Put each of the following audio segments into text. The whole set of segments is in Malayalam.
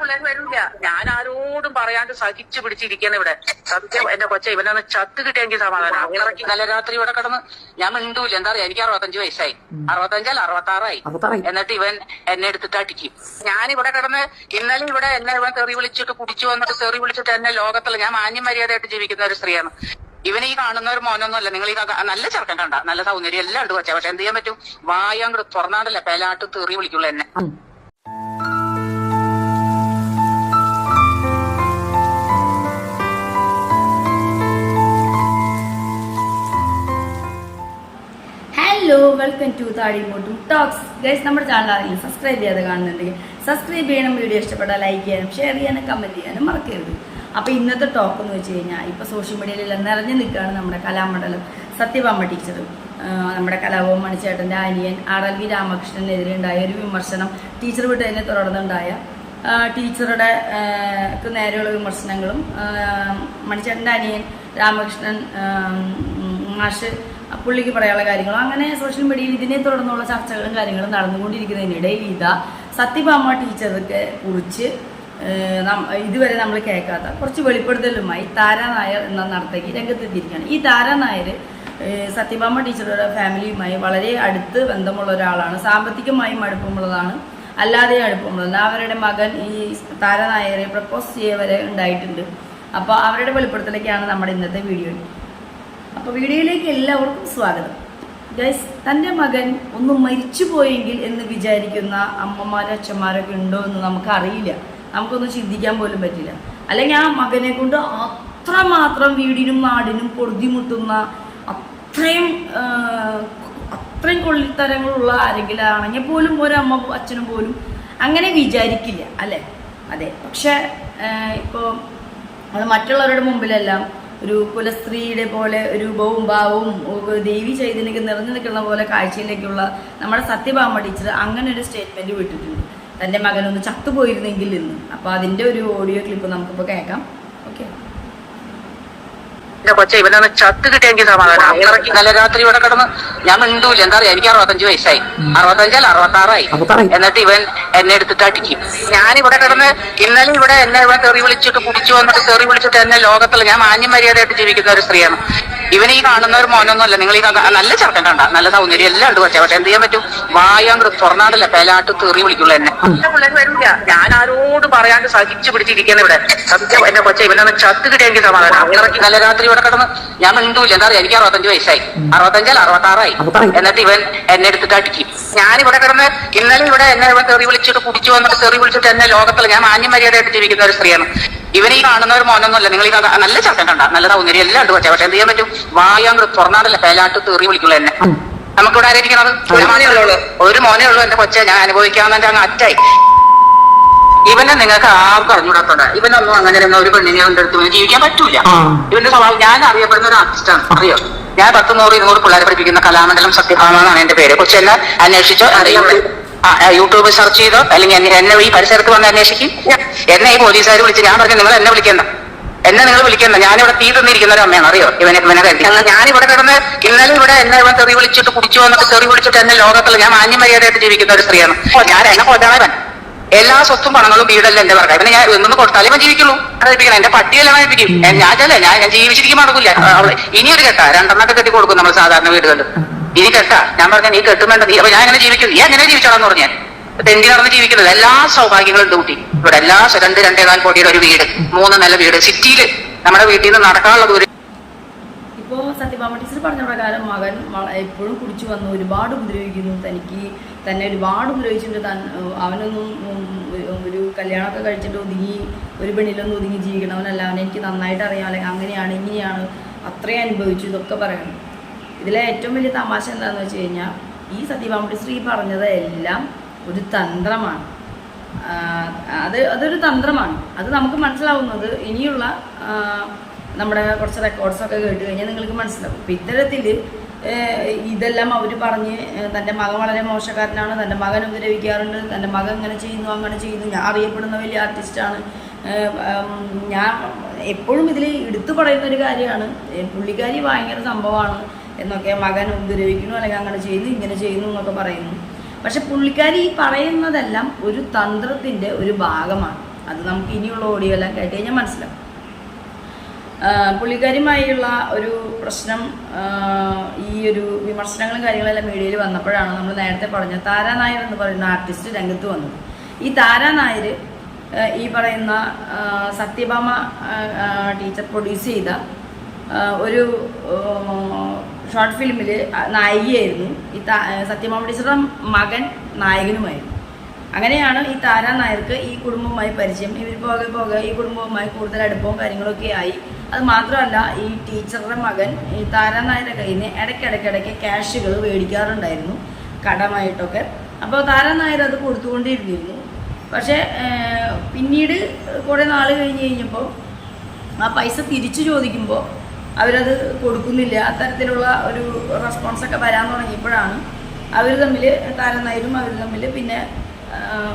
പിള്ളേർ വരില്ല. ഞാൻ ആരോടും പറയാണ്ട് സഹിച്ചു പിടിച്ചിരിക്കുന്ന ഇവിടെ. സത്യം എന്റെ കൊച്ച ഇവനൊന്ന് ചത്ത് കിട്ടിയെങ്കിൽ സമാധാനം. അത്രയ്ക്ക് നല്ല രാത്രി ഇവിടെ കിടന്ന് ഞാൻ മിണ്ടൂല. എന്താ പറയാ, എനിക്ക് 65 വയസ്സായി, 65 66 എന്നിട്ട് ഇവൻ എന്നെ എടുത്തിട്ട് അടിക്കും. ഞാനിവിടെ കിടന്ന് ഇന്നലെ ഇവിടെ എന്നെ ഇവൻ തെറി വിളിച്ചിട്ട് കുടിച്ചു വന്നിട്ട് തെറി വിളിച്ചിട്ട് എന്നെ ലോകത്തുള്ള ഞാൻ മാന്യം മര്യാദയായിട്ട് ജീവിക്കുന്ന ഒരു സ്ത്രീയാണ്. ഇവന് ഈ കാണുന്ന ഒരു മോനൊന്നുമല്ല. നിങ്ങൾ ഈ നല്ല ചെറുക്കൻ കണ്ട, നല്ല സൗന്ദര്യം എല്ലാം ഉണ്ട് കൊച്ച. പക്ഷെ എന്ത് ചെയ്യാൻ പറ്റും, വായങ്ങോട്ട് തുറന്നാണ്ടല്ല പേലാട്ട് തെറി വിളിക്കുള്ളൂ എന്നെ. ഹലോ, വെൽക്കം ടു താടിമോട്ടും ടോക്സ്. ഗൈസ്, നമ്മുടെ ചാനൽ ആരെങ്കിലും സബ്സ്ക്രൈബ് ചെയ്യാതെ കാണുന്നുണ്ടെങ്കിൽ സബ്സ്ക്രൈബ് ചെയ്യണം. വീഡിയോ ഇഷ്ടപ്പെട്ടാൽ ലൈക്ക് ചെയ്യാനും ഷെയർ ചെയ്യാനും കമൻറ്റ് ചെയ്യാനും മറക്കരുത്. അപ്പോൾ ഇന്നത്തെ ടോക്ക് എന്ന് വെച്ച് കഴിഞ്ഞാൽ ഇപ്പോൾ സോഷ്യൽ മീഡിയയിലെല്ലാം നിറഞ്ഞു നിൽക്കുകയാണ് നമ്മുടെ കലാമണ്ഡലം സത്യഭാമ ടീച്ചറും നമ്മുടെ കലാഭവൻ മണിച്ചേട്ടൻ്റെ അനിയൻ RLV രാമകൃഷ്ണനെതിരെ ഉണ്ടായ ഒരു വിമർശനം, ടീച്ചർ വിട്ട് തന്നെ തുടർന്നുണ്ടായ ടീച്ചറുടെ നേരെയുള്ള വിമർശനങ്ങളും മണിച്ചേട്ടൻ്റെ അനിയൻ രാമകൃഷ്ണൻ മാഷ് പുള്ളിക്ക് പറയാനുള്ള കാര്യങ്ങളും അങ്ങനെ സോഷ്യൽ മീഡിയയിൽ ഇതിനെ തുടർന്നുള്ള ചർച്ചകളും കാര്യങ്ങളും നടന്നുകൊണ്ടിരിക്കുന്നതിനിടയിൽ ഇതാ സത്യഭാമ ടീച്ചർക്ക് കുറിച്ച് ഇതുവരെ നമ്മൾ കേൾക്കാത്ത കുറച്ച് വെളിപ്പെടുത്തലുമായി താരാ നായർ എന്ന നർത്തകി രംഗത്തെത്തിയിരിക്കുകയാണ്. ഈ താരാ നായർ സത്യഭാമ ടീച്ചറുടെ ഫാമിലിയുമായി വളരെ അടുത്ത് ബന്ധമുള്ള ഒരാളാണ്. സാമ്പത്തികമായും അടുപ്പമുള്ളതാണ്, അല്ലാതെ അടുപ്പമുള്ളതാണ്. അവരുടെ മകൻ ഈ താരാ നായരെ പ്രപ്പോസ് ചെയ്യവരെ ഉണ്ടായിട്ടുണ്ട്. അപ്പോൾ അവരുടെ വെളിപ്പെടുത്തലൊക്കെയാണ് നമ്മുടെ ഇന്നത്തെ വീഡിയോ. അപ്പോൾ വീഡിയോയിലേക്ക് എല്ലാവർക്കും സ്വാഗതം. ഗൈസ്, തൻ്റെ മകൻ ഒന്ന് മരിച്ചു പോയെങ്കിൽ എന്ന് വിചാരിക്കുന്ന അമ്മമാരും അച്ഛന്മാരൊക്കെ ഉണ്ടോ എന്ന് നമുക്കറിയില്ല. നമുക്കൊന്നും ചിന്തിക്കാൻ പോലും പറ്റില്ല. അല്ലെങ്കിൽ ആ മകനെ കൊണ്ട് അത്രമാത്രം വീടിനും നാടിനും പൊറുതിമുട്ടുന്ന അത്രയും കൊള്ളിത്തരങ്ങളുള്ള ആരെങ്കിലും ആണെങ്കിൽ പോലും ഒരമ്മ അച്ഛനും പോലും അങ്ങനെ വിചാരിക്കില്ല, അല്ലേ? അതെ. പക്ഷെ ഇപ്പോൾ അത് മറ്റുള്ളവരുടെ മുമ്പിലെല്ലാം ഒരു കുലസ്ത്രീയുടെ പോലെ രൂപവും ഭാവവും ദേവി ചൈതന്യൊക്കെ നിറഞ്ഞു നിൽക്കുന്ന പോലെ കാഴ്ചയിലേക്കുള്ള നമ്മുടെ സത്യഭാമ ടീച്ചർ അങ്ങനെ ഒരു സ്റ്റേറ്റ്മെന്റ് വിട്ടിട്ടുണ്ട്, തൻ്റെ മകനൊന്ന് ചത്തുപോയിരുന്നെങ്കിൽ എന്ന്. അപ്പോൾ അതിൻ്റെ ഒരു ഓഡിയോ ക്ലിപ്പ് നമുക്കിപ്പോൾ കേൾക്കാം. ഓക്കെ. എന്റെ കൊച്ച ഇവനൊന്ന് ചത്ത് കിട്ടിയെങ്കിൽ സമാധാനം. അത്രയ്ക്ക് നല്ല രാത്രി ഇവിടെ കിടന്ന് ഞാൻ മിണ്ടൂല. എന്താ പറയാ, എനിക്ക് 65 വയസ്സായി, 65 66 എന്നിട്ട് ഇവൻ എന്നെ എടുത്തിട്ട് അടിക്കും. ഞാനിവിടെ കിടന്ന് ഇന്നലെ ഇവിടെ എന്നെ ഇവൻ തെറി വിളിച്ചിട്ട് കുടിച്ചു വന്നിട്ട് തെറി വിളിച്ചിട്ട് എന്നെ ലോകത്തുള്ള ഞാൻ മാന്യം മര്യാദയായിട്ട് ജീവിക്കുന്ന ഒരു സ്ത്രീയാണ്. ഇവന് ഈ കാണുന്ന ഒരു മോനൊന്നുമല്ല. നിങ്ങൾ ഈ നല്ല ചെറുക്കൻ കണ്ട, നല്ല സൗന്ദര്യം എല്ലാം ഉണ്ട് കൊച്ച. പക്ഷെ എന്ത് ചെയ്യാൻ പറ്റും, വായങ്ങോട്ട് തുറന്നാണ്ടല്ല പേലാട്ട് തെറി വിളിക്കുള്ളൂ എന്നെ. പിള്ളേർ വരില്ല. ഞാൻ ആരോടും പറയാണ്ട് സഹിച്ചു പിടിച്ചിരിക്കുന്ന ഇവിടെ. സത്യം എന്റെ കൊച്ച ഇവനൊന്ന് ചത്ത് കിട്ടിയെങ്കിൽ സമാധാനം. അത്രയ്ക്ക് നല്ല രാത്രി ഇവിടെ കിടന്ന് ഞാൻ മിണ്ടൂല. എന്താ പറയാ, എനിക്ക് 65 വയസ്സായി, 65 66 എന്നിട്ട് ഇവൻ എന്നെ എടുത്തിട്ട് അടിക്കും. ഞാനിവിടെ കിടന്ന് ഇന്നലെ ഇവിടെ എന്നെ ഇവൻ തെറി വിളിച്ചിട്ട് കുടിച്ചു വന്നിട്ട് തെറി വിളിച്ചിട്ട് എന്നെ ലോകത്തുള്ള ഞാൻ മാന്യം മര്യാദയായിട്ട് ജീവിക്കുന്ന ഒരു സ്ത്രീയാണ്. ഇവന് ഈ കാണുന്ന ഒരു മോനൊന്നുമല്ല. നിങ്ങൾ ഈ നല്ല ചെറുക്കൻ കണ്ട, നല്ല സൗന്ദര്യം എല്ലാം ഉണ്ട് കൊച്ച. പക്ഷെ എന്ത് ചെയ്യാൻ പറ്റും, വായങ്ങോട്ട് തുറന്നാണ്ടല്ല പേലാട്ട് തെറി വിളിക്കുള്ളൂ എന്നെ. നമുക്കിവിടെ ആരായിരിക്കണത്? ഒരു മോനേ ഉള്ളൂ എന്റെ കൊച്ച. ഞാൻ അനുഭവിക്കാവുന്ന അങ്ങ് അറ്റായി. ഇവനെ നിങ്ങൾക്ക് ആർക്കും അറിഞ്ഞൂടാത്തോണ്ട. ഇവനൊന്നും അങ്ങനെ ഒരു പെണ്ണിനെ കൊണ്ടെടുത്ത് ജീവിക്കാൻ പറ്റൂല. ഇവന്റെ സ്വഭാവം, ഞാൻ അറിയപ്പെടുന്ന ഒരു ആർട്ടിസ്റ്റാണ്, അറിയോ? ഞാൻ 10, 100, 200 പിള്ളേരെ പഠിപ്പിക്കുന്ന കലാമണ്ഡലം സത്യഭാമ എന്നാണ് എന്റെ പേര്. കൊച്ചി എന്നെ അന്വേഷിച്ചോ, യൂട്യൂബ് സെർച്ച് ചെയ്തോ, അല്ലെങ്കിൽ എന്നെ ഈ പരിസരത്ത് വന്ന് അന്വേഷിക്കും. എന്നെ ഈ പോലീസുകാർ വിളിച്ച് ഞാൻ പറഞ്ഞു, നിങ്ങൾ എന്നെ വിളിക്കണ്ട, നിങ്ങൾ വിളിക്കണ്ട, ഞാനിവിടെ തീ തിന്നിരിക്കുന്ന ഒരു അമ്മയാണ്, അറിയോ? ഇവനെ കരുതി ഞാനിവിടെ കിടന്ന് ഇന്നലെ ഇവിടെ എന്നെ ഇവൻ തെറി വിളിച്ചിട്ട് കുടിച്ചു വന്നിട്ട് തെറി വിളിച്ചിട്ട് എന്നെ ലോകത്തുള്ള ഞാൻ മാന്യം മര്യാദയായിട്ട് ജീവിക്കുന്ന ഒരു സ്ത്രീയാണ്. ഞാൻ എന്നെ കൊല്ലാവൻ എല്ലാ സ്വത്തും പണങ്ങളും വീടെല്ലാം എന്റെ പറക്കാം. ഇവനെ ഞാൻ ഒന്നും കൊടുത്താലേ ഞാൻ ജീവിക്കുള്ളൂ. അറിയിപ്പിക്കണം, എന്റെ പട്ടിയെല്ലാം ഏൽപ്പിക്കും. ഞാൻ ജീവിച്ചിരിക്കും നടക്കില്ല. ഇനിയൊരു കെട്ടാ 2 കെട്ടി കൊടുക്കും നമ്മൾ സാധാരണ വീടുകളിൽ. ഇനി കെട്ടാ ഞാൻ പറഞ്ഞ നീ കെട്ടുന്നുണ്ട്, നീ അപ്പൊ ഞാൻ എങ്ങനെ ജീവിക്കും, നീ എങ്ങനെ ജീവിച്ചോളാന്ന് പറഞ്ഞാൽ തെണ്ടി നടന്ന് ജീവിക്കുന്നത്. എല്ലാ സൗഭാഗ്യങ്ങളും ഡ്യൂട്ടി ഇവിടെ. എല്ലാ 2-2.25 കോടിയുടെ ഒരു വീട്, 3 നില വീട്, സിറ്റിയില് നമ്മുടെ വീട്ടിൽ നിന്ന് നടക്കാനുള്ള ദൂരം. ഇപ്പോൾ സത്യഭാമ ടീച്ചർ പറഞ്ഞ പ്രകാരം മകൻ എപ്പോഴും കുടിച്ചു വന്ന് ഒരുപാട് ഉപദ്രവിക്കുന്നു, തന്നെ ഒരുപാട് ഉപദ്രവിച്ചിട്ടുണ്ട്. അവനൊന്നും ഒരു കല്യാണമൊക്കെ കഴിച്ചിട്ട് ഒരു പെണ്ണിലൊന്നും ഒതുങ്ങി ജീവിക്കണവനല്ല. അവനെ എനിക്ക് നന്നായിട്ട് അറിയാം, അല്ലെങ്കിൽ അങ്ങനെയാണ് ഇങ്ങനെയാണ് അത്രയും അനുഭവിച്ചു ഇതൊക്കെ പറയണം. ഇതിലെ ഏറ്റവും വലിയ തമാശ എന്താണെന്ന് വെച്ച് കഴിഞ്ഞാൽ, ഈ സത്യഭാമ ടീച്ചർ ഈ പറഞ്ഞത് എല്ലാം ഒരു തന്ത്രമാണ്. അതൊരു തന്ത്രമാണ്. അത് നമുക്ക് മനസ്സിലാവുന്നത് ഇനിയുള്ള നമ്മുടെ കുറച്ച് റെക്കോർഡ്സൊക്കെ കേട്ട് കഴിഞ്ഞാൽ നിങ്ങൾക്ക് മനസ്സിലാവും. അപ്പം ഇത്തരത്തിൽ ഇതെല്ലാം അവർ പറഞ്ഞ് തൻ്റെ മകൻ വളരെ മോശക്കാരനാണ്, തൻ്റെ മകൻ ഉപദ്രവിക്കാറുണ്ട്, തൻ്റെ മകൻ ഇങ്ങനെ ചെയ്യുന്നു അങ്ങനെ ചെയ്യുന്നു, ഞാൻ അറിയപ്പെടുന്ന വലിയ ആർട്ടിസ്റ്റാണ്. ഞാൻ എപ്പോഴും ഇതിൽ എടുത്തു പറയുന്ന ഒരു കാര്യമാണ്, പുള്ളിക്കാരി ഭയങ്കര സംഭവമാണ് എന്നൊക്കെ. മകൻ ഉപദ്രവിക്കുന്നു, അല്ലെങ്കിൽ അങ്ങനെ ചെയ്യുന്നു ഇങ്ങനെ ചെയ്യുന്നു എന്നൊക്കെ പറയുന്നു. പക്ഷെ പുള്ളിക്കാരി ഈ പറയുന്നതെല്ലാം ഒരു തന്ത്രത്തിൻ്റെ ഒരു ഭാഗമാണ്. അത് നമുക്ക് ഇനിയുള്ള ഓഡിയോ എല്ലാം കേട്ട് കഴിഞ്ഞാൽ മനസ്സിലാവും. പുള്ളിക്കാരിയുമായുള്ള ഒരു പ്രശ്നം, ഈ ഒരു വിമർശനങ്ങളും കാര്യങ്ങളെല്ലാം മീഡിയയിൽ വന്നപ്പോഴാണ് നമ്മൾ നേരത്തെ പറഞ്ഞ താരാ നായർ എന്ന് പറയുന്ന ആർട്ടിസ്റ്റ് രംഗത്ത് വന്നത്. ഈ താരാ നായർ ഈ പറയുന്ന സത്യഭാമ ടീച്ചർ പ്രൊഡ്യൂസ് ചെയ്ത ഒരു ഷോർട്ട് ഫിലിമിൽ നായികയായിരുന്നു. ഈ സത്യഭാമ ടീച്ചറുടെ മകൻ നായകനുമായിരുന്നു. അങ്ങനെയാണ് ഈ താരാ നായർക്ക് ഈ കുടുംബവുമായി പരിചയം. ഇവർ പോകെ പോകെ ഈ കുടുംബവുമായി കൂടുതൽ അടുപ്പവും കാര്യങ്ങളൊക്കെ ആയി. അത് മാത്രമല്ല, ഈ ടീച്ചറുടെ മകൻ ഈ താരാ നായരുടെ കയ്യിൽ നിന്ന് ഇടയ്ക്കിടയ്ക്ക് ക്യാഷുകൾ മേടിക്കാറുണ്ടായിരുന്നു കടമായിട്ടൊക്കെ. അപ്പോൾ താരാ നായർ അത് കൊടുത്തുകൊണ്ടിരുന്നിരുന്നു. പക്ഷേ പിന്നീട് കുറേ നാൾ കഴിഞ്ഞപ്പോൾ ആ പൈസ തിരിച്ചു ചോദിക്കുമ്പോൾ അവരത് കൊടുക്കുന്നില്ല. അത്തരത്തിലുള്ള ഒരു റെസ്പോൺസൊക്കെ വരാൻ തുടങ്ങിയപ്പോഴാണ് അവർ തമ്മിൽ, താരാ നായരും അവർ തമ്മിൽ പിന്നെ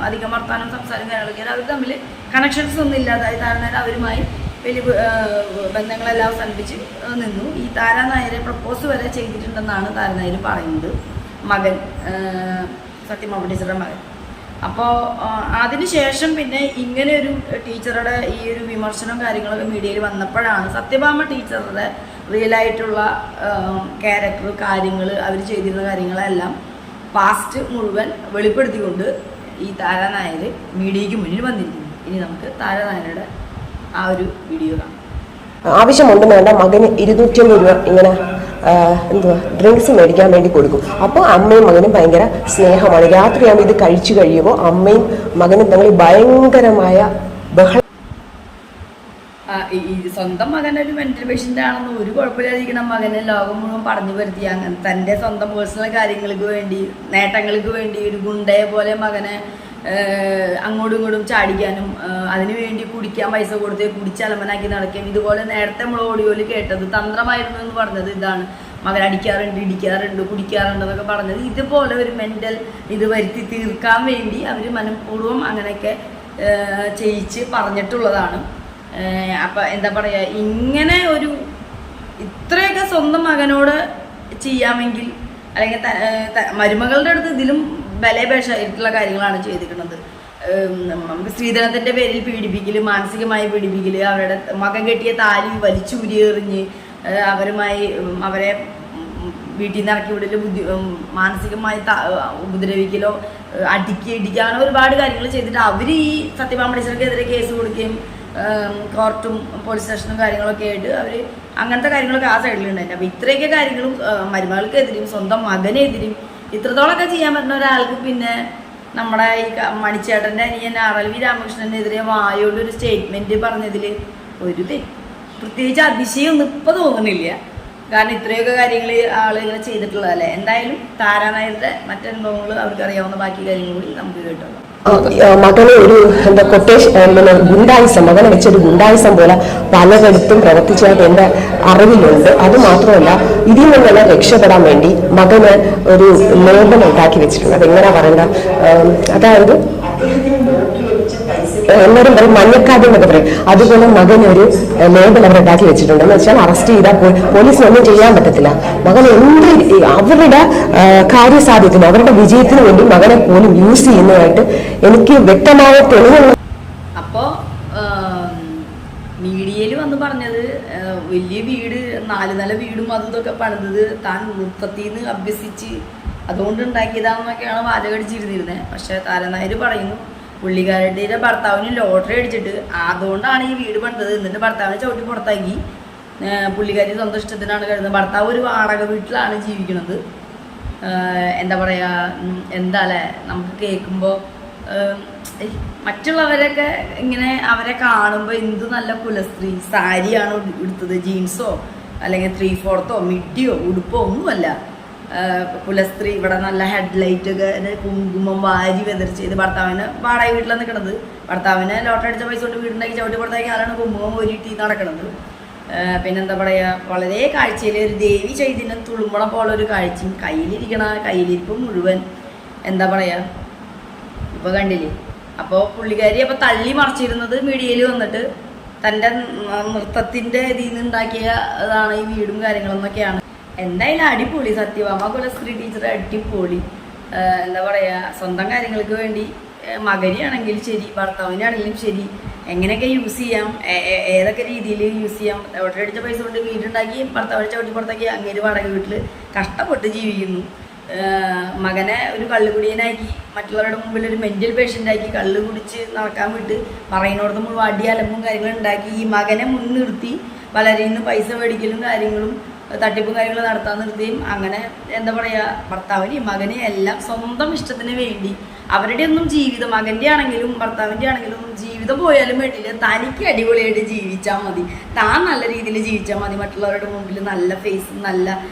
അധികം വർത്താനം സംസാരം കാര്യങ്ങളൊക്കെ അവർ തമ്മിൽ കണക്ഷൻസ് ഒന്നും ഇല്ലാതായി. താരാ നായർ അവരുമായി വലിയ ബന്ധങ്ങളെല്ലാം അവസാനിപ്പിച്ച് നിന്നു. ഈ താരാ നായരെ പ്രപ്പോസ് വരെ ചെയ്തിട്ടുണ്ടെന്നാണ് താരാ നായർ പറയുന്നത്, മകൻ, സത്യഭാമ ടീച്ചറുടെ മകൻ. അപ്പോൾ അതിനുശേഷം പിന്നെ ഇങ്ങനെ ഒരു ടീച്ചറുടെ ഈ ഒരു വിമർശനവും കാര്യങ്ങളൊക്കെ മീഡിയയിൽ വന്നപ്പോഴാണ് സത്യഭാമ ടീച്ചറുടെ റിയലായിട്ടുള്ള ക്യാരക്ടർ, കാര്യങ്ങൾ, അവർ ചെയ്തിരുന്ന കാര്യങ്ങളെല്ലാം പാസ്റ്റ് മുഴുവൻ വെളിപ്പെടുത്തിക്കൊണ്ട് ഈ താരാ നായർ മീഡിയയ്ക്ക് മുന്നിൽ വന്നിരിക്കുന്നു. ഇനി നമുക്ക് താരാ നായരുടെ ആ ഒരു വീഡിയോ കാണാം. ആവശ്യമുണ്ടെന്ന് വേണ്ട മകന് 250 രൂപ ഇങ്ങനെ ഡ്രിങ്ക്സ് മേടിക്കാൻ വേണ്ടി കൊടുക്കും. അപ്പോൾ അമ്മയും മകനും ഭയങ്കര സ്നേഹമാണ്. രാത്രിയാകുമ്പോൾ ഇത് കഴിച്ചു കഴിയുമ്പോൾ അമ്മയും മകനും തമ്മിൽ ഭയങ്കരമായ ബഹളം. സ്വന്തം മകനൊരു മെന്റൽ പേഷ്യൻ്റ് ആണെന്ന് ഒരു കുഴപ്പമില്ലാതിരിക്കണം മകനെ ലോകം മുഴുവൻ പറഞ്ഞു വരുത്തി അങ്ങനെ തൻ്റെ സ്വന്തം പേഴ്സണൽ കാര്യങ്ങൾക്ക് വേണ്ടി, നേട്ടങ്ങൾക്ക് വേണ്ടി ഒരു ഗുണ്ടയെ പോലെ മകനെ അങ്ങോട്ടും ഇങ്ങോട്ടും ചാടിക്കാനും അതിനു വേണ്ടി കുടിക്കാൻ പൈസ കൊടുത്ത് കുടിച്ചലമനാക്കി നടക്കുകയും, ഇതുപോലെ നേരത്തെ നമ്മൾ ഓഡിയോയിൽ കേട്ടത് തന്ത്രമായിരുന്നു എന്ന് പറഞ്ഞത് ഇതാണ്. മകൻ അടിക്കാറുണ്ട്, ഇടിക്കാറുണ്ട്, കുടിക്കാറുണ്ട് എന്നൊക്കെ പറഞ്ഞത് ഇതുപോലെ ഒരു മെൻ്റൽ ഇത് വരുത്തി തീർക്കാൻ വേണ്ടി അവർ മനഃപൂർവ്വം അങ്ങനെയൊക്കെ ചെയ്യിച്ച് പറഞ്ഞിട്ടുള്ളതാണ്. അപ്പം എന്താ പറയുക, ഇങ്ങനെ ഒരു ഇത്രയൊക്കെ സ്വന്തം മകനോട് ചെയ്യാമെങ്കിൽ, അല്ലെങ്കിൽ മരുമകളുടെ അടുത്ത് ഇതിലും ബലേപേഷമായിട്ടുള്ള കാര്യങ്ങളാണ് ചെയ്തിരിക്കുന്നത്. സ്ത്രീധനത്തിൻ്റെ പേരിൽ പീഡിപ്പിക്കൽ, മാനസികമായി പീഡിപ്പിക്കൽ, അവരുടെ മകൻ കെട്ടിയ താലി വലിച്ചൂരിയെറിഞ്ഞ് അവരെ വീട്ടിൽ നിന്ന് ഇറക്കി വിടൽ, മാനസികമായി ഉപദ്രവിക്കലോ ഇടിക്കുക അങ്ങനെ ഒരുപാട് കാര്യങ്ങൾ ചെയ്തിട്ട് അവർ ഈ സത്യഭാമ ടീച്ചർക്കെതിരെ കേസ് കൊടുക്കുകയും കോർട്ടും പോലീസ് സ്റ്റേഷനും കാര്യങ്ങളൊക്കെ ആയിട്ട് അവർ അങ്ങനത്തെ കാര്യങ്ങളൊക്കെ ആ സൈഡിലുണ്ടായിരുന്നു. അപ്പോൾ ഇത്രയൊക്കെ കാര്യങ്ങളും മരുമകൾക്കെതിരെയും സ്വന്തം മകനെതിരെയും ഇത്രത്തോളമൊക്കെ ചെയ്യാൻ പറ്റുന്ന ഒരാൾക്ക് പിന്നെ നമ്മുടെ ഈ മണിച്ചേട്ടൻ്റെ അനിയൻ RLV രാമകൃഷ്ണനെതിരെ വായോണ്ടൊരു സ്റ്റേറ്റ്മെൻറ്റ് പറഞ്ഞതിൽ ഒരു പ്രത്യേകിച്ച് അതിശയമൊന്നും ഇപ്പോൾ തോന്നുന്നില്ല. കാരണം ഇത്രയൊക്കെ കാര്യങ്ങൾ ആളുകൾ ചെയ്തിട്ടുള്ളതല്ലേ. എന്തായാലും താരാ നായരുടെ മറ്റനുഭവങ്ങൾ അവർക്കറിയാവുന്ന ബാക്കി കാര്യങ്ങൾ കൂടി നമുക്ക് കേട്ടുള്ളൂ. മകനെ ഒരു കൊട്ടേഷൻ ഗുണ്ടായുസം, മകനെ വെച്ചൊരു ഗുണ്ടായുസം പോലെ പലയിടത്തും പ്രവർത്തിച്ചതായിട്ട് എൻ്റെ അറിവിലുണ്ട്. അതുമാത്രമല്ല, ഇതിൽ നിന്നെല്ലാം രക്ഷപ്പെടാൻ വേണ്ടി മകന് ഒരു ലേബൽ ഉണ്ടാക്കി വെച്ചിട്ടുണ്ട്. അതെങ്ങനെയാ പറയണ്ട, അതായത് എല്ലാവരും പറയും മഞ്ഞക്കാട് എന്നൊക്കെ പറയും. അതുപോലെ മകനൊരു ലേബൽ അവർ ഉണ്ടാക്കി വെച്ചിട്ടുണ്ട്. എന്ന് വെച്ചാൽ അറസ്റ്റ് ചെയ്താൽ പോലീസിനൊന്നും ചെയ്യാൻ പറ്റത്തില്ല. മകൻ അവരുടെ കാര്യസാധ്യത്തിന്, അവരുടെ വിജയത്തിന് വേണ്ടി മകനെ പോലും യൂസ് ചെയ്യുന്നതായിട്ട് എനിക്ക് വ്യക്തമായ തെളിവുകൾ. അപ്പോ മീഡിയയിൽ വന്ന് പറഞ്ഞത് വലിയ വീട്, 4 നില വീടും അതൊക്കെ പണിതത് താൻ നൃത്തത്തിൽ നിന്ന് അഭ്യസിച്ച് അതുകൊണ്ട് ഉണ്ടാക്കിയതാണെന്നൊക്കെയാണ് വാചകടിച്ചിരുന്നിരുന്നത്. പക്ഷെ താരാ നായർ പറയുന്നു പുള്ളിക്കാരുടെ ഭർത്താവിന് ലോട്ടറി അടിച്ചിട്ട് അതുകൊണ്ടാണ് ഈ വീട് പണിതത്. എന്നിട്ട് ഭർത്താവിനെ ചവിട്ടി പുറത്താക്കി. പുള്ളിക്കാരി സ്വന്തം ഇഷ്ടത്തിനാണ് കഴിയുന്നത്. ഭർത്താവ് ഒരു വാടക വീട്ടിലാണ് ജീവിക്കുന്നത്. എന്താ പറയുക, എന്താ അല്ലേ നമുക്ക് കേൾക്കുമ്പോൾ മറ്റുള്ളവരൊക്കെ ഇങ്ങനെ അവരെ കാണുമ്പോൾ എന്ത് നല്ല കുലസ്ത്രീ, സാരിയാണ് എടുത്തത്, ജീൻസോ അല്ലെങ്കിൽ 3/4 മിഡിയോ ഉടുപ്പോ ഒന്നുമല്ല. കുലസ്ത്രീ, ഇവിടെ നല്ല ഹെഡ്ലൈറ്റൊക്കെ കുങ്കുമം വാരി വെതർച്ച് ചെയ്ത് ഭർത്താവിന് വാടക വീട്ടിലാണ് നിൽക്കണത്. ഭർത്താവിന് ലോട്ടറി അടിച്ച പൈസ കൊണ്ട് വീടുണ്ടാക്കി ചവിട്ടി പുറത്താക്കി ആരാണ് കുങ്കുമം ഒരുട്ടി നടക്കണത്. പിന്നെന്താ പറയുക, വളരെ കാഴ്ചയിൽ ഒരു ദേവി ചൈതന്യം തുളുമ്പണം പോലെ ഒരു കാഴ്ചയും, കയ്യിലിരിപ്പ് മുഴുവൻ എന്താ പറയുക ഇപ്പോൾ കണ്ടില്ലേ. അപ്പോൾ പുള്ളിക്കാരി അപ്പോൾ തള്ളി മറിച്ചിരുന്നത് മീഡിയയിൽ വന്നിട്ട് തൻ്റെ നൃത്തത്തിൻ്റെ ഇതിൽ നിന്ന് ഉണ്ടാക്കിയതാണ് ഈ വീടും കാര്യങ്ങളെന്നൊക്കെയാണ്. എന്തായാലും അടിപൊളി, സത്യഭാമ കുലസ്ത്രീ ടീച്ചർ അടിപൊളി. എന്താ പറയുക, സ്വന്തം കാര്യങ്ങൾക്ക് വേണ്ടി മകനെയാണെങ്കിലും ശരി ഭർത്താവിനാണെങ്കിലും ശരി എങ്ങനെയൊക്കെ യൂസ് ചെയ്യാം, ഏതൊക്കെ രീതിയിൽ യൂസ് ചെയ്യാം. ലോട്ടറി അടിച്ച പൈസ കൊണ്ട് വീടുണ്ടാക്കി ഭർത്താവിനെ ചവിട്ടി പുറത്താക്കി അങ്ങേര് വാടക വീട്ടിൽ കഷ്ടപ്പെട്ട് ജീവിക്കുന്നു. മകനെ ഒരു കള്ളുകുടിയനാക്കി മറ്റുള്ളവരുടെ മുമ്പിൽ ഒരു മെൻ്റൽ പേഷ്യൻ്റാക്കി കള്ള് കുടിച്ച് നടക്കാൻ വിട്ട് പറയുന്നിടത്ത് മുഴുവൻ അടി അലമ്പും കാര്യങ്ങളും ഉണ്ടാക്കി ഈ മകനെ മുൻനിർത്തി പലരിൽ നിന്ന് പൈസ മേടിക്കലും കാര്യങ്ങളും തട്ടിപ്പും കാര്യങ്ങളും നടത്താൻ നിർത്തിയും അങ്ങനെ എന്താ പറയുക ഭർത്താവിനെയും മകനെയും എല്ലാം സ്വന്തം ഇഷ്ടത്തിന് വേണ്ടി അവരുടെ ഒന്നും ജീവിതം മകൻ്റെ ആണെങ്കിലും ഭർത്താവിൻ്റെ ആണെങ്കിലും ജീവിതം പോയാലും വേണ്ടില്ല, തനിക്ക് അടിപൊളിയായിട്ട് ജീവിച്ചാൽ മതി, താൻ നല്ല രീതിയിൽ ജീവിച്ചാൽ മതി, മറ്റുള്ളവരുടെ മുമ്പിൽ നല്ല ഫേസ് നല്ല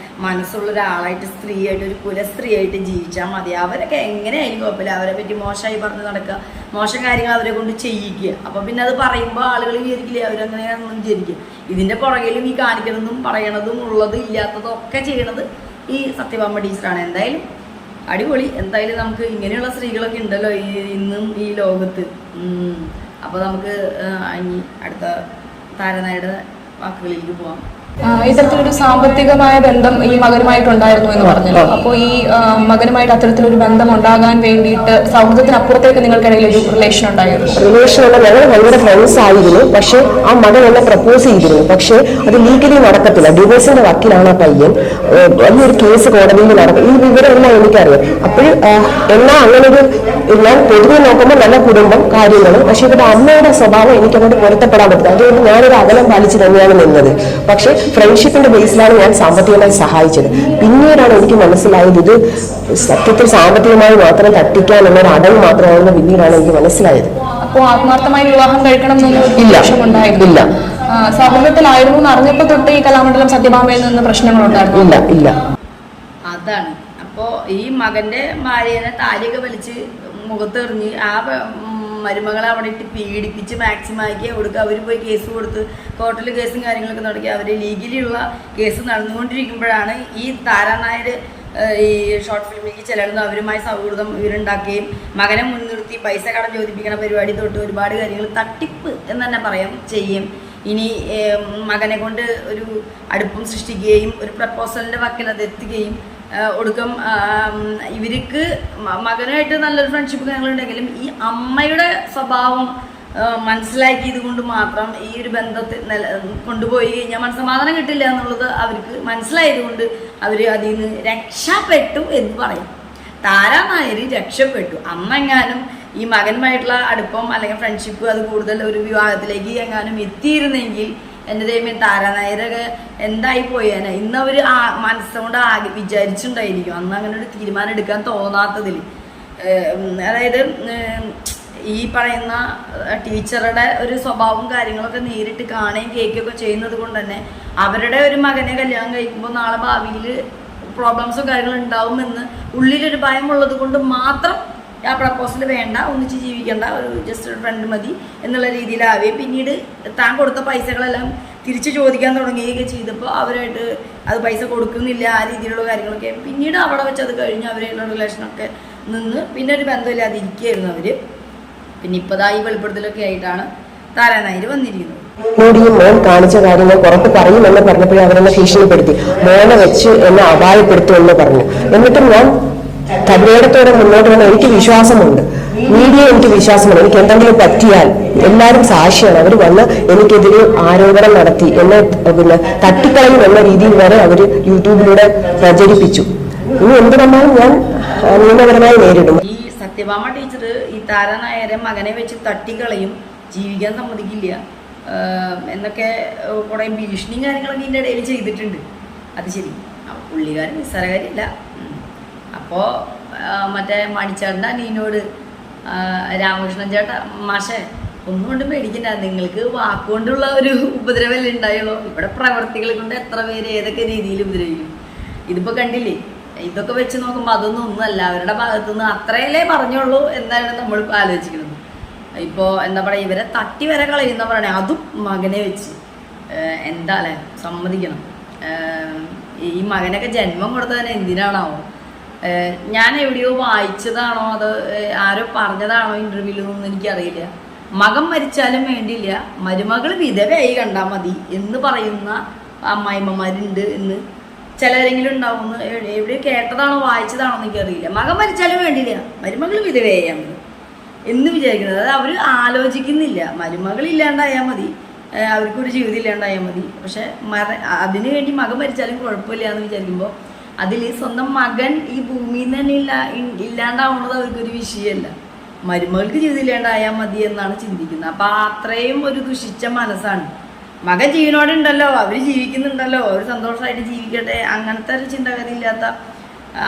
മനസ്സുള്ള ഒരാളായിട്ട് സ്ത്രീയായിട്ട് ഒരു കുലസ്ത്രീയായിട്ട് ജീവിച്ചാൽ മതി. അവരൊക്കെ എങ്ങനെയായാലും കുഴപ്പമില്ല, അവരെ പറ്റി മോശമായി പറഞ്ഞ് നടക്കുക, മോശം കാര്യങ്ങൾ അവരെ കൊണ്ട് ചെയ്യിക്കുക. അപ്പം പിന്നെ അത് പറയുമ്പോൾ ആളുകൾ വിചാരിക്കില്ലേ അവരങ്ങനെയാണെന്നും വിചാരിക്കുക. ഇതിൻ്റെ പുറകിലും ഈ കാണിക്കുന്നതും പറയണതും ഉള്ളതും ഇല്ലാത്തതും ഒക്കെ ചെയ്യണത് ഈ സത്യഭാമ ടീച്ചറാണ്. എന്തായാലും അടിപൊളി. എന്തായാലും നമുക്ക് ഇങ്ങനെയുള്ള സ്ത്രീകളൊക്കെ ഉണ്ടല്ലോ ഇന്നും ഈ ലോകത്ത്. അപ്പോൾ നമുക്ക് ഇനി അടുത്ത താരനായുടെ വാക്കുകളിലേക്ക് പോവാം. ഇത്തരത്തിലൊരു സാമ്പത്തികമായ ബന്ധം ഈ മകനുമായിട്ടുണ്ടായിരുന്നു എന്ന് പറഞ്ഞല്ലോ. അപ്പോൾ ഈ മകനുമായിട്ട് അത്തരത്തിലൊരു ബന്ധം ഉണ്ടാകാൻ വേണ്ടിയിട്ട് സൗഹൃദത്തിനപ്പുറത്തേക്ക് നിങ്ങൾക്കിടയിൽ ഒരു റിലേഷൻ ഉണ്ടായിരുന്നു? റിലേഷനുള്ള ഞങ്ങൾ ഭയങ്കര ഫ്രണ്ട്സ് ആയിരുന്നു. പക്ഷെ ആ മകൻ എന്നെ പ്രപ്പോസ് ചെയ്തിരുന്നു. പക്ഷെ അത് ലീഗലി നടക്കത്തില്ല. ഡിവോഴ്സിന്റെ വക്കീലാണ് ആ പയ്യൻ. വലിയൊരു കേസ് കോടതിയിൽ നടക്കും. ഈ വിവരമെല്ലാം എനിക്കറിയാം. അപ്പോൾ എന്നാ അങ്ങനൊരു ഞാൻ പൊതുവെ നോക്കുമ്പോൾ നല്ല കുടുംബം കാര്യങ്ങൾ, പക്ഷെ ഇവരുടെ അമ്മയുടെ സ്വഭാവം എനിക്കങ്ങോട്ട് പൊരുത്തപ്പെടാൻ പറ്റില്ല. അതുകൊണ്ട് ഞാനൊരു അകലം പാലിച്ച് തന്നെയാണ് നിന്നത്. പക്ഷെ ഫ്രണ്ട്ഷിപ്പിന്റെ ബേസിലാണ് ഞാൻ സാമ്പത്തികമായി സഹായിച്ചത്. പിന്നീടാണ് എനിക്ക് മനസ്സിലായത് ഇത് സത്യത്തിൽ സാമ്പത്തികമായി മാത്രം തട്ടിക്കാനുള്ള ഒരു അടവ് മാത്രമാണെന്ന് പിന്നീടാണ് എനിക്ക് മനസ്സിലായത്. അപ്പോൾ ആത്മാർത്ഥമായി വിവാഹം കഴിക്കണം എന്നൊന്നും ഇല്ല. സൗഹൃദത്തിലായിരുന്നു എന്ന് അറിഞ്ഞപ്പോൾ തൊട്ട് ഈ കലാമണ്ഡലം സത്യഭാമയിൽ നിന്ന് പ്രശ്നങ്ങളുണ്ടായിരുന്നു? ഇല്ല. അതാണ്. അപ്പോൾ ഈ മകന്റെ ഭാര്യനെ താലിയൊക്കെ വലിച്ച് മുഖത്തെറിഞ്ഞ് ആ മരുമകളെ അവിടെ ഇട്ട് പീഡിപ്പിച്ച് മാക്സിമം ആക്കി കൊടുക്കുക. അവർ പോയി കേസ് കൊടുത്ത് കോർട്ടിൽ കേസും കാര്യങ്ങളൊക്കെ നടക്കി അവർ ലീഗലിയുള്ള കേസ് നടന്നുകൊണ്ടിരിക്കുമ്പോഴാണ് ഈ താരാനായർ ഈ ഷോർട്ട് ഫിലിമിലേക്ക് ചെല്ലുന്നത്. അവരുമായി സൗഹൃദം ഇവരുണ്ടാക്കുകയും മകനെ മുൻനിർത്തി പൈസ കടം ചോദിപ്പിക്കുന്ന പരിപാടി തൊട്ട് ഒരുപാട് കാര്യങ്ങൾ തട്ടിപ്പ് എന്ന് തന്നെ പറയാം ചെയ്യും. ഇനി മകനെ കൊണ്ട് ഒരു അടുപ്പം സൃഷ്ടിക്കുകയും ഒരു പ്രപ്പോസലിൻ്റെ വക്കിൽ അത് എത്തുകയും ഒടുക്കം ഇവർക്ക് മകനായിട്ട് നല്ലൊരു ഫ്രണ്ട്ഷിപ്പ് കാര്യങ്ങളുണ്ടെങ്കിലും ഈ അമ്മയുടെ സ്വഭാവം മനസ്സിലാക്കിയത് കൊണ്ട് മാത്രം ഈ ഒരു ബന്ധത്തിൽ കൊണ്ടുപോയി കഴിഞ്ഞാൽ മനസ്സമാധാനം കിട്ടില്ല എന്നുള്ളത് അവർക്ക് മനസ്സിലായതുകൊണ്ട് അവർ അതിൽ നിന്ന് രക്ഷപ്പെട്ടു എന്ന് പറയും. താരാനായർ രക്ഷപ്പെട്ടു. അമ്മ എങ്ങാനും ഈ മകനുമായിട്ടുള്ള അടുപ്പം അല്ലെങ്കിൽ ഫ്രണ്ട്ഷിപ്പ് അത് കൂടുതൽ ഒരു വിവാഹത്തിലേക്ക് എങ്ങാനും എത്തിയിരുന്നെങ്കിൽ എൻ്റെ ദൈവമേ താരാനായരൊക്കെ എന്തായി പോയേനെ. ഇന്ന് അവർ മനസ്സുകൊണ്ട് ആകെ വിചാരിച്ചിട്ടുണ്ടായിരിക്കും. അന്ന് അങ്ങനെ ഒരു തീരുമാനം എടുക്കാൻ തോന്നാത്തതിൽ. അതായത് ഈ പറയുന്ന ടീച്ചറുടെ ഒരു സ്വഭാവവും കാര്യങ്ങളൊക്കെ നേരിട്ട് കാണുകയും കേൾക്കുകയൊക്കെ ചെയ്യുന്നത് കൊണ്ട് തന്നെ അവരുടെ ഒരു മകനെ കല്യാണം കഴിക്കുമ്പോൾ നാളെ ഭാവിയിൽ പ്രോബ്ലംസും കാര്യങ്ങളും ഉണ്ടാവുമെന്ന് ഉള്ളിലൊരു ഭയമുള്ളത് കൊണ്ട് മാത്രം ആ പ്രപ്പോസൽ വേണ്ട, ഒന്നിച്ച് ജീവിക്കേണ്ട, ഒരു ജസ്റ്റ് ഒരു ഫ്രണ്ട് മതി എന്നുള്ള രീതിയിലാവുകയും പിന്നീട് താൻ കൊടുത്ത പൈസകളെല്ലാം തിരിച്ച് ചോദിക്കാൻ തുടങ്ങുകയൊക്കെ ചെയ്തപ്പോൾ അവരായിട്ട് അത് പൈസ കൊടുക്കുന്നില്ല, ആ രീതിയിലുള്ള കാര്യങ്ങളൊക്കെ പിന്നീട് അവിടെ വെച്ച് അത് കഴിഞ്ഞ് അവരെയുള്ള റിലേഷനൊക്കെ നിന്ന് പിന്നെ ഒരു ബന്ധമില്ലാതെ ഇരിക്കുകയായിരുന്നു അവർ. പിന്നെ ഇപ്പതാ ഈ വെളിപ്പെടുത്തലൊക്കെ ആയിട്ടാണ് താരാനായർ വന്നിരിക്കുന്നത്. മോഡിയും മോൻ കാണിച്ച കാര്യങ്ങൾ പുറത്ത് പറയുമെന്ന് പറഞ്ഞപ്പോഴേ അവരെന്നെ ഭീഷണിപ്പെടുത്തി, മോനെ വെച്ച് എന്നെ അപായപ്പെടുത്തുമെന്ന് പറഞ്ഞു. എന്നിട്ടും ഞാൻ തദ്ദേശത്തോടെ മുന്നോട്ട് വന്ന എനിക്ക് വിശ്വാസമുണ്ട്, മീഡിയ എനിക്ക് വിശ്വാസമുണ്ട്. എനിക്ക് എന്തെങ്കിലും പറ്റിയാൽ എല്ലാവരും സാക്ഷിയാണ്. അവർ വന്ന് എനിക്കെതിരെ ആരോപണം നടത്തി എന്നെ പിന്നെ തട്ടിക്കളയും എന്ന രീതിയിൽ വരെ അവർ യൂട്യൂബിലൂടെ പ്രചരിപ്പിച്ചു. ഇനി എന്ത് വന്നാലും ഞാൻ നിയമപരമായി നേരിടും. ഈ സത്യഭാമ ടീച്ചർ ഈ താരാനായരെ മകനെ വെച്ച് തട്ടിക്കളയും, ജീവിക്കാൻ സമ്മതിക്കില്ല എന്നൊക്കെ കുറേ ഭീഷണിയും കാര്യങ്ങളൊക്കെ ഇതിൻ്റെ ഇടയിൽ ചെയ്തിട്ടുണ്ട്. അത് ശരി, പുള്ളിക്കാരൻ നിസ്സാരകാരില്ല. അപ്പോൾ മറ്റേ മണിച്ചേട്ടൻ്റെ അനിയനോട് രാമകൃഷ്ണൻ ചേട്ടാ മാഷെ ഒന്നുകൊണ്ട് പേടിക്കണ്ട, നിങ്ങൾക്ക് വാക്കുകൊണ്ടുള്ള ഒരു ഉപദ്രവമല്ലേ ഉണ്ടായുള്ളൂ, ഇവിടെ പ്രവർത്തികളെ കൊണ്ട് എത്ര പേര് ഏതൊക്കെ രീതിയിൽ ഉപദ്രവിക്കും. ഇതിപ്പോൾ കണ്ടില്ലേ, ഇതൊക്കെ വെച്ച് നോക്കുമ്പോൾ അതൊന്നും ഒന്നുമല്ല. അവരുടെ ഭാഗത്തുനിന്ന് അത്രയല്ലേ പറഞ്ഞുള്ളൂ എന്നാണ് നമ്മളിപ്പോൾ ആലോചിക്കുന്നത്. ഇപ്പോൾ എന്താ പറയുക, ഇവരെ തട്ടി വരെ കളയുന്ന പറയണേ, അതും മകനെ വെച്ച്. എന്താ അല്ലേ, സമ്മതിക്കണം. ഈ മകനൊക്കെ ജന്മം കൊടുത്തതിന് എന്തിനാണാവോ? ഞാൻ എവിടെയോ വായിച്ചതാണോ അതോ ആരോ പറഞ്ഞതാണോ ഇൻ്റർവ്യൂവിലൊന്നും എനിക്കറിയില്ല. മകൻ മരിച്ചാലും വേണ്ടിയില്ല, മരുമകൾ വിധവയായി കണ്ടാൽ മതി എന്ന് പറയുന്ന അമ്മായിമ്മമാരുണ്ട് എന്ന് ചിലരെങ്കിലും ഉണ്ടാവുമെന്ന് എവിടെയോ കേട്ടതാണോ വായിച്ചതാണോ എന്ന് എനിക്കറിയില്ല. മകൻ മരിച്ചാലും വേണ്ടിയില്ല, മരുമകൾ വിധവയായാൽ മതി. എന്ന് വിചാരിക്കുന്നത്. അത് അവർ ആലോചിക്കുന്നില്ല. മരുമകൾ ഇല്ലാണ്ടായാൽ മതി, അവർക്കൊരു ജീവിതം ഇല്ലാണ്ടായാൽ മതി. പക്ഷെ അതിനു വേണ്ടി മകൻ മരിച്ചാലും കുഴപ്പമില്ല എന്ന് വിചാരിക്കുമ്പോൾ അതിൽ സ്വന്തം മകൻ ഈ ഭൂമിയിൽ നിന്ന് തന്നെ ഇല്ലാണ്ടാവുന്നത് അവർക്കൊരു വിഷയമല്ല. മരുമകൾക്ക് ജീവിതം ഇല്ലാണ്ടായാൽ മതി എന്നാണ് ചിന്തിക്കുന്നത്. അപ്പം അത്രയും ഒരു ദുഷിച്ച മനസ്സാണ്. മകൻ ജീവനോടെ ഉണ്ടല്ലോ, അവർ ജീവിക്കുന്നുണ്ടല്ലോ, അവർ സന്തോഷമായിട്ട് ജീവിക്കട്ടെ, അങ്ങനത്തെ ഒരു ചിന്താഗതി ഇല്ലാത്ത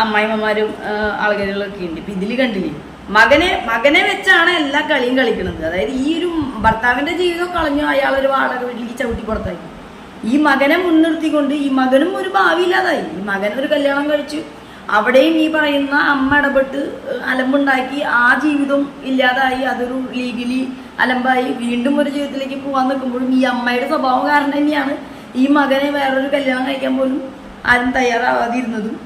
അമ്മായിമ്മമാരും ആളുകളൊക്കെ ഉണ്ട്. ഇപ്പം ഇതിൽ കണ്ടില്ലേ, മകനെ വെച്ചാണ് എല്ലാ കളിയും കളിക്കുന്നത്. അതായത് ഈ ഒരു ഭർത്താവിന്റെ ജീവിതം കളഞ്ഞു അയാളൊരു വാടക വീട്ടിലേക്ക് ചവിട്ടി പുറത്താക്കി. ഈ മകനെ മുൻനിർത്തിക്കൊണ്ട് ഈ മകനും ഒരു ഭാവി ഇല്ലാതായി. ഈ മകനൊരു കല്യാണം കഴിച്ചു, അവിടെയും ഈ പറയുന്ന അമ്മ ഇടപെട്ട് അലമ്പുണ്ടാക്കി ആ ജീവിതം ഇല്ലാതായി. അതൊരു ലീഗലി അലമ്പായി. വീണ്ടും ഒരു ജീവിതത്തിലേക്ക് പോകാൻ നിൽക്കുമ്പോഴും ഈ അമ്മയുടെ സ്വഭാവം കാരണം തന്നെയാണ് ഈ മകനെ വേറൊരു കല്യാണം കഴിക്കാൻ പോലും ആരും തയ്യാറാവാതിരുന്നതും,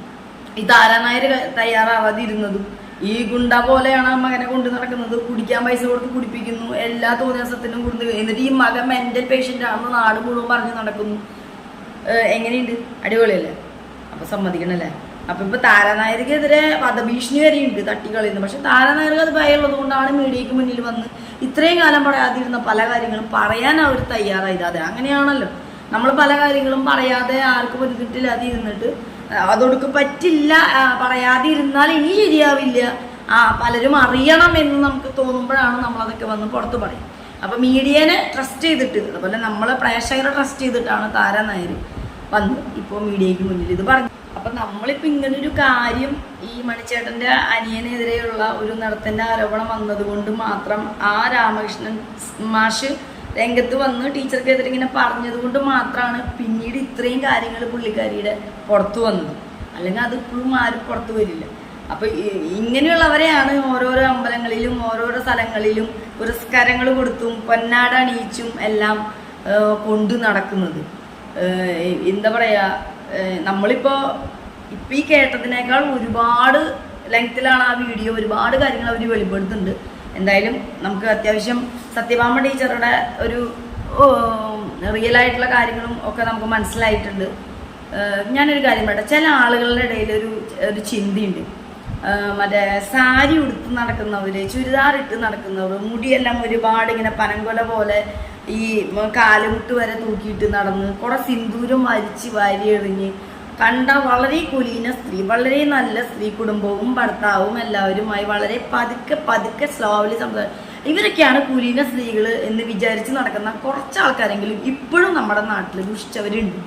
ഈ താരാനായർ തയ്യാറാവാതിരുന്നതും. ഈ ഗുണ്ട പോലെയാണ് ആ മകനെ കൊണ്ടു നടക്കുന്നത്. കുടിക്കാൻ പൈസ കൊടുത്ത് കുടിപ്പിക്കുന്നു, എല്ലാ തോന്നിയാസത്തിനും കൊടുത്ത്. എന്നിട്ട് ഈ മകൻ മെന്റൽ പേഷ്യൻ്റ് ആണെന്ന് നാട് മുഴുവൻ പറഞ്ഞ് നടക്കുന്നു. എങ്ങനെയുണ്ട്? അടിപൊളിയല്ലേ? അപ്പൊ സമ്മതിക്കണല്ലേ? അപ്പൊ ഇപ്പൊ താരാനായർക്കെതിരെ വധഭീഷണി വരെയുണ്ട്, തട്ടിക്കളയുന്നു. പക്ഷെ താരാനായർക്ക് അത് ഭയമുള്ളത് കൊണ്ടാണ് മീഡിയക്ക് മുന്നിൽ വന്ന് ഇത്രയും കാലം പറയാതിരുന്ന പല കാര്യങ്ങളും പറയാൻ അവർ തയ്യാറായത്. അതെ, അങ്ങനെയാണല്ലോ. നമ്മൾ പല കാര്യങ്ങളും പറയാതെ ആർക്കും ഒരു കിട്ടില്ലാതെ ഇരുന്നിട്ട് അതൊടുക്ക് പറ്റില്ല, പറയാതെ ഇരുന്നാൽ ഇനി ശരിയാവില്ല, പലരും അറിയണം എന്ന് നമുക്ക് തോന്നുമ്പോഴാണ് നമ്മളതൊക്കെ വന്ന് പുറത്ത് പറയും. അപ്പം മീഡിയനെ ട്രസ്റ്റ് ചെയ്തിട്ട്, അതുപോലെ നമ്മളെ പ്രേക്ഷകരെ ട്രസ്റ്റ് ചെയ്തിട്ടാണ് താരാനായർ വന്ന് ഇപ്പോൾ മീഡിയയ്ക്ക് മുന്നിൽ ഇത് പറഞ്ഞു. അപ്പം നമ്മളിപ്പോൾ ഇങ്ങനൊരു കാര്യം ഈ മണിച്ചേട്ടൻ്റെ അനിയനെതിരെയുള്ള ഒരു നടത്തൻ്റെ ആരോപണം വന്നതുകൊണ്ട് മാത്രം ആ രാമകൃഷ്ണൻ മാഷ് രംഗത്ത് വന്ന് ടീച്ചർക്കെതിരെ ഇങ്ങനെ പറഞ്ഞത് കൊണ്ട് മാത്രമാണ് പിന്നീട് ഇത്രയും കാര്യങ്ങൾ പുള്ളിക്കാരിയുടെ പുറത്തു വന്നത്. അല്ലെങ്കിൽ അത് ഇപ്പോഴും ആരും പുറത്തു വരില്ല. അപ്പം ഇങ്ങനെയുള്ളവരെയാണ് ഓരോരോ അമ്പലങ്ങളിലും ഓരോരോ സ്ഥലങ്ങളിലും പുരസ്കാരങ്ങൾ കൊടുത്തും പൊന്നാട അണിയിച്ചും എല്ലാം കൊണ്ടു നടക്കുന്നത്. എന്താ പറയുക, നമ്മളിപ്പോൾ ഈ കേട്ടതിനേക്കാൾ ഒരുപാട് ലെങ്ത്തിലാണ് ആ വീഡിയോ. ഒരുപാട് കാര്യങ്ങൾ അവർ വെളിപ്പെടുത്തുന്നുണ്ട്. എന്തായാലും നമുക്ക് അത്യാവശ്യം സത്യഭാമ ടീച്ചറുടെ ഒരു റിയലായിട്ടുള്ള കാര്യങ്ങളും ഒക്കെ നമുക്ക് മനസ്സിലായിട്ടുണ്ട്. ഞാനൊരു കാര്യം പറയട്ടെ, ചില ആളുകളുടെ ഇടയിൽ ഒരു ചിന്തയുണ്ട്. മറ്റേ സാരി ഉടുത്ത് നടക്കുന്നവർ, ചുരിദാർ ഇട്ട് നടക്കുന്നവർ, മുടിയെല്ലാം ഒരുപാട് ഇങ്ങനെ പനങ്കൊല പോലെ ഈ കാലുമുട്ട് വരെ തൂക്കിയിട്ട് നടന്ന് കുറെ സിന്ദൂരം വാരി എറിഞ്ഞ് കണ്ട വളരെ കുലീന സ്ത്രീ, വളരെ നല്ല സ്ത്രീ, കുടുംബവും ഭർത്താവും എല്ലാവരുമായി വളരെ പതുക്കെ സ്ലോലി ഇവരൊക്കെയാണ് കുലീന സ്ത്രീകൾ എന്ന് വിചാരിച്ച് നടക്കുന്ന കുറച്ച് ആൾക്കാരെങ്കിലും ഇപ്പോഴും നമ്മുടെ നാട്ടിൽ ദുഷിച്ചവരുണ്ട്.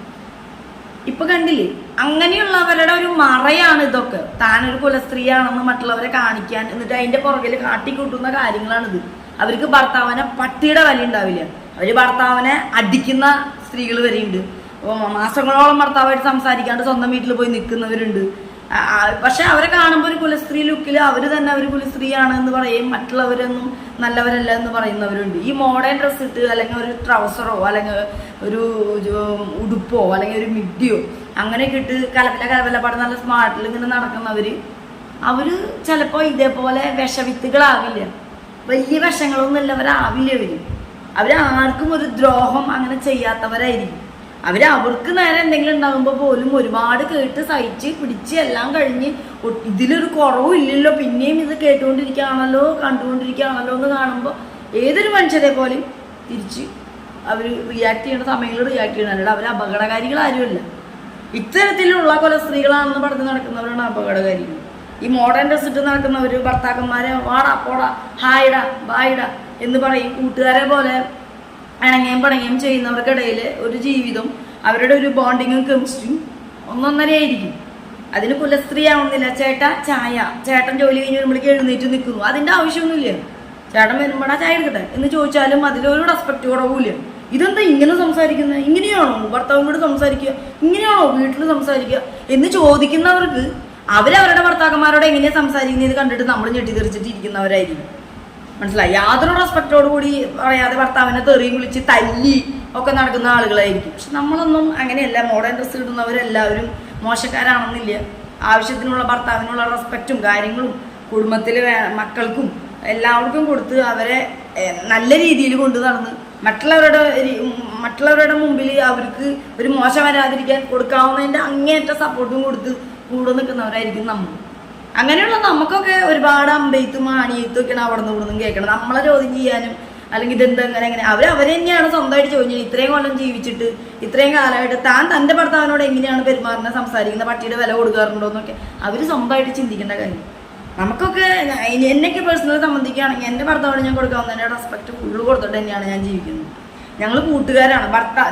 ഇപ്പൊ കണ്ടില്ലേ, അങ്ങനെയുള്ളവരുടെ ഒരു മറയാണ് ഇതൊക്കെ. താനൊരു കുലസ്ത്രീയാണെന്ന് മറ്റുള്ളവരെ കാണിക്കാൻ, എന്നിട്ട് അതിന്റെ പുറകിൽ കാട്ടിക്കൂട്ടുന്ന കാര്യങ്ങളാണിത്. അവർക്ക് ഭർത്താവിനെ പട്ടിയുടെ വില ഉണ്ടാവില്ല. അവര് ഭർത്താവിനെ അടിക്കുന്ന സ്ത്രീകൾ വരെയുണ്ട്. മാസങ്ങളോളം ഭർത്താവായിട്ട് സംസാരിക്കാണ്ട് സ്വന്തം വീട്ടിൽ പോയി നിൽക്കുന്നവരുണ്ട്. പക്ഷെ അവരെ കാണുമ്പോൾ ഒരു കുലസ്ത്രീ ലുക്കിൽ അവർ തന്നെ ഒരു കുലസ്ത്രീയാണ് എന്ന് പറയും, മറ്റുള്ളവരൊന്നും നല്ലവരല്ല എന്ന് പറയുന്നവരുണ്ട്. ഈ മോഡേൺ ഡ്രസ്സ് ഇട്ട് അല്ലെങ്കിൽ ഒരു ട്രൗസറോ അല്ലെങ്കിൽ ഒരു ഉടുപ്പോ അല്ലെങ്കിൽ ഒരു മിഡിയോ അങ്ങനെയൊക്കെ ഇട്ട് കലവലപ്പാട് നല്ല സ്മാർട്ടിൽ ഇങ്ങനെ നടക്കുന്നവർ ചിലപ്പോൾ ഇതേപോലെ വിഷവിത്തുകളാവില്ല. വലിയ വിഷങ്ങളൊന്നും ഇല്ലവരാവില്ല. അവരാർക്കും ഒരു ദ്രോഹം അങ്ങനെ ചെയ്യാത്തവരായിരിക്കും. അവർക്ക് നേരെ എന്തെങ്കിലും ഉണ്ടാകുമ്പോൾ പോലും ഒരുപാട് കേട്ട് സഹിച്ച് പിടിച്ച് എല്ലാം കഴിഞ്ഞ് ഇതിലൊരു കുറവില്ലല്ലോ, പിന്നെയും ഇത് കേട്ടുകൊണ്ടിരിക്കുകയാണല്ലോ കണ്ടുകൊണ്ടിരിക്കുകയാണല്ലോ എന്ന് കാണുമ്പോൾ ഏതൊരു മനുഷ്യരെ പോലും തിരിച്ച് അവർ റിയാക്ട് ചെയ്യേണ്ട സമയങ്ങളിൽ റിയാക്ട് ചെയ്യണം. അല്ലാതെ അവർ അപകടകാരികളാരുമല്ല. ഇത്തരത്തിലുള്ള കൊലസ്ത്രീകളാണെന്ന് പറഞ്ഞ് നടക്കുന്നവരാണ് അപകടകാരികൾ. ഈ മോഡേൺ ഡ്രസ് ഇട്ട് നടക്കുന്നവർ ഭർത്താക്കന്മാരെ വാടാ പോടാ ഹായിടാ ബായിടാ എന്ന് പറയും. കൂട്ടുകാരെ പോലെ ഇണങ്ങയും പണങ്ങയും ചെയ്യുന്നവർക്കിടയിൽ ഒരു ജീവിതം, അവരുടെ ഒരു ബോണ്ടിങ്ങും കെമിസ്ട്രിയും ഒന്നൊന്നരയായിരിക്കും. അതിന് കുലസ്ത്രീ ആവുന്നില്ല. ചേട്ടൻ ജോലി കഴിഞ്ഞ് വരുമ്പോഴേക്ക് എഴുന്നേറ്റ് നിൽക്കുന്നു. അതിൻ്റെ ആവശ്യമൊന്നുമില്ല. ചേട്ടൻ വരുമ്പോഴാ ചായ എടുക്കട്ടെ എന്ന് ചോദിച്ചാലും അതിലൊരു റെസ്പെക്റ്റ് കുറവില്ല. ഇതെന്താ ഇങ്ങനെ സംസാരിക്കുന്നത്? ഇങ്ങനെയാണോ ഭർത്താവിനോട് സംസാരിക്കുക? ഇങ്ങനെയാണോ വീട്ടിൽ സംസാരിക്കുക എന്ന് ചോദിക്കുന്നവർക്ക് അവരവരുടെ ഭർത്താക്കന്മാരോട് എങ്ങനെയാണ് സംസാരിക്കുന്നത് കണ്ടിട്ട് നമ്മൾ ഞെട്ടിത്തെറിച്ചിട്ട് ഇരിക്കുന്നവരായിരിക്കും. മനസ്സിലായി? യാതൊരു റെസ്പെക്റ്റോട് കൂടി പറയാതെ ഭർത്താവിനെ തെറിയും വിളിച്ച് തല്ലി ഒക്കെ നടക്കുന്ന ആളുകളായിരിക്കും. പക്ഷെ നമ്മളൊന്നും അങ്ങനെയല്ല. മോഡേൺ ഡ്രസ്സ് ഇടുന്നവരെല്ലാവരും മോശക്കാരാണെന്നില്ല. ആവശ്യത്തിനുള്ള ഭർത്താവിനുള്ള റെസ്പെക്റ്റും കാര്യങ്ങളും കുടുംബത്തിലെ മക്കൾക്കും എല്ലാവർക്കും കൊടുത്ത് അവരെ നല്ല രീതിയിൽ കൊണ്ടു നടന്ന് മറ്റുള്ളവരുടെ മുമ്പിൽ അവർക്ക് ഒരു മോശം വരാതിരിക്കാൻ കൊടുക്കാവുന്നതിൻ്റെ അങ്ങേയറ്റ സപ്പോർട്ടും കൊടുത്ത് കൂടെ നിൽക്കുന്നവരായിരിക്കും നമ്മൾ. അങ്ങനെയുള്ള നമുക്കൊക്കെ ഒരുപാട് അമ്പെയ്ത്തും ആണിയെത്തും ഒക്കെയാണ് അവിടെ നിന്ന് ഇവിടുന്ന് കേൾക്കണം. നമ്മളെ ചോദ്യം ചെയ്യാനും അല്ലെങ്കിൽ ഇതെന്താ എങ്ങനെ അവരെ തന്നെയാണ് സ്വന്തമായിട്ട് ചോദിച്ചത്. ഇത്രയും കൊല്ലം ജീവിച്ചിട്ട് ഇത്രയും കാലമായിട്ട് തൻ്റെ ഭർത്താവിനോട് എങ്ങനെയാണ് പെരുമാറുന്നത്, സംസാരിക്കുന്നത്, പട്ടിയുടെ വില കൊടുക്കാറുണ്ടോ എന്നൊക്കെ അവർ സ്വന്തമായിട്ട് ചിന്തിക്കേണ്ട കാര്യം. നമുക്കൊക്കെ എന്നൊക്കെ പേഴ്സണലി സംബന്ധിക്കുകയാണെങ്കിൽ എൻ്റെ ഭർത്താവിന് ഞാൻ കൊടുക്കാവുന്നതിൻ്റെ റെസ്പെക്ട് ഫുള്ള് കൊടുത്തിട്ട് തന്നെയാണ് ഞാൻ ജീവിക്കുന്നത്. ഞങ്ങൾ കൂട്ടുകാരാണ്.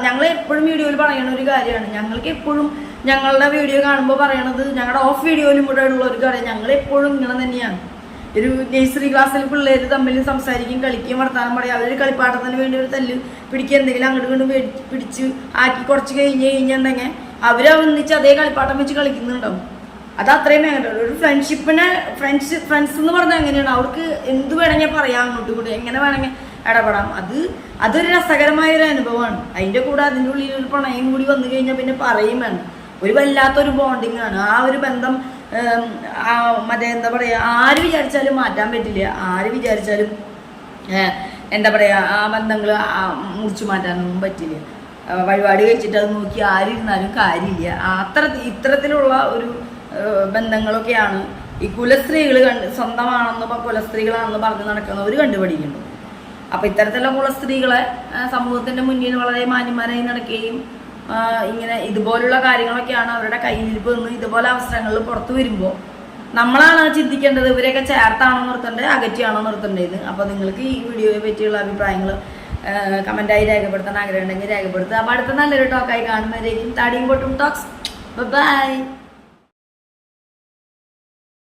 ഞങ്ങൾ എപ്പോഴും വീഡിയോയിൽ പറയുന്ന ഒരു കാര്യമാണ്, ഞങ്ങൾക്ക് എപ്പോഴും ഞങ്ങളുടെ വീഡിയോ കാണുമ്പോൾ പറയണത്, ഞങ്ങളുടെ ഓഫ് വീഡിയോയിലും കൂടെ ഉള്ള ഒരു കാര്യം, ഞങ്ങൾ എപ്പോഴും ഇങ്ങനെ തന്നെയാണ്. ഒരു നഴ്സറി ക്ലാസ്സിൽ പിള്ളേർ തമ്മിൽ സംസാരിക്കും, കളിക്കും, വർത്താനം പറയും. അവരൊരു കളിപ്പാട്ടത്തിന് വേണ്ടി ഒരു തല്ല് പിടിക്കുക, എന്തെങ്കിലും അങ്ങോട്ട് കൊണ്ട് പിടിച്ച് ആക്കി കുറച്ച് കഴിഞ്ഞിട്ടുണ്ടെങ്കിൽ അവരൊന്നിച്ച് അതേ കളിപ്പാട്ടം വെച്ച് കളിക്കുന്നുണ്ടാവും. അത് അത്രയും വേണ്ട. ഒരു ഫ്രണ്ട്ഷിപ്പിനെ ഫ്രണ്ട്സ് എന്ന് പറഞ്ഞാൽ എങ്ങനെയാണ്, അവർക്ക് എന്ത് വേണമെങ്കിൽ പറയാം, അങ്ങോട്ടും കൂടി എങ്ങനെ വേണമെങ്കിൽ ഇടപെടാം. അതൊരു രസകരമായ ഒരു അനുഭവമാണ്. അതിൻ്റെ കൂടെ അതിൻ്റെ ഉള്ളിൽ ഒരു പ്രണയം കൂടി വന്നു കഴിഞ്ഞാൽ പിന്നെ പറയും വേണ്ട, ഒരു വല്ലാത്തൊരു ബോണ്ടിങ് ആണ്. ആ ഒരു ബന്ധം മറ്റേ എന്താ പറയുക, ആര് വിചാരിച്ചാലും മാറ്റാൻ പറ്റില്ല. ആര് വിചാരിച്ചാലും എന്താ പറയുക, ആ ബന്ധങ്ങൾ മുറിച്ചു മാറ്റാനൊന്നും പറ്റില്ല. വഴിപാട് കഴിച്ചിട്ട് അത് നോക്കി ആരിരുന്നാലും കാര്യമില്ല. ഇത്തരത്തിലുള്ള ഒരു ബന്ധങ്ങളൊക്കെയാണ് ഈ കുലസ്ത്രീകൾ സ്വന്തമാണെന്ന് കുലസ്ത്രീകളാണെന്ന് പറഞ്ഞ് നടക്കുന്നവർ കണ്ടുപിടിക്കുന്നത്. അപ്പം ഇത്തരത്തിലുള്ള കുലസ്ത്രീകളെ സമൂഹത്തിൻ്റെ മുന്നിൽ വളരെ മാന്യന്മാരായി നടക്കുകയും ഇങ്ങനെ ഇതുപോലുള്ള കാര്യങ്ങളൊക്കെയാണ് അവരുടെ കയ്യിലിരിപ്പ് നിന്ന് ഇതുപോലെ അവസരങ്ങളിൽ പുറത്തു വരുമ്പോൾ നമ്മളാണ് ചിന്തിക്കേണ്ടത്, ഇവരെയൊക്കെ ചേർത്താണോ നിർത്തേണ്ടത്, അകറ്റിയാണോ നിർത്തേണ്ടത്. അപ്പോൾ നിങ്ങൾക്ക് ഈ വീഡിയോയെ പറ്റിയുള്ള അഭിപ്രായങ്ങൾ കമൻറ്റായി രേഖപ്പെടുത്താൻ ആഗ്രഹം ഉണ്ടെങ്കിൽ രേഖപ്പെടുത്തുക. അപ്പോൾ അടുത്ത നല്ലൊരു ടോക്കായി കാണുന്നവരേക്കും താടിയും പൊട്ടും ടോക്സ്. ബൈ.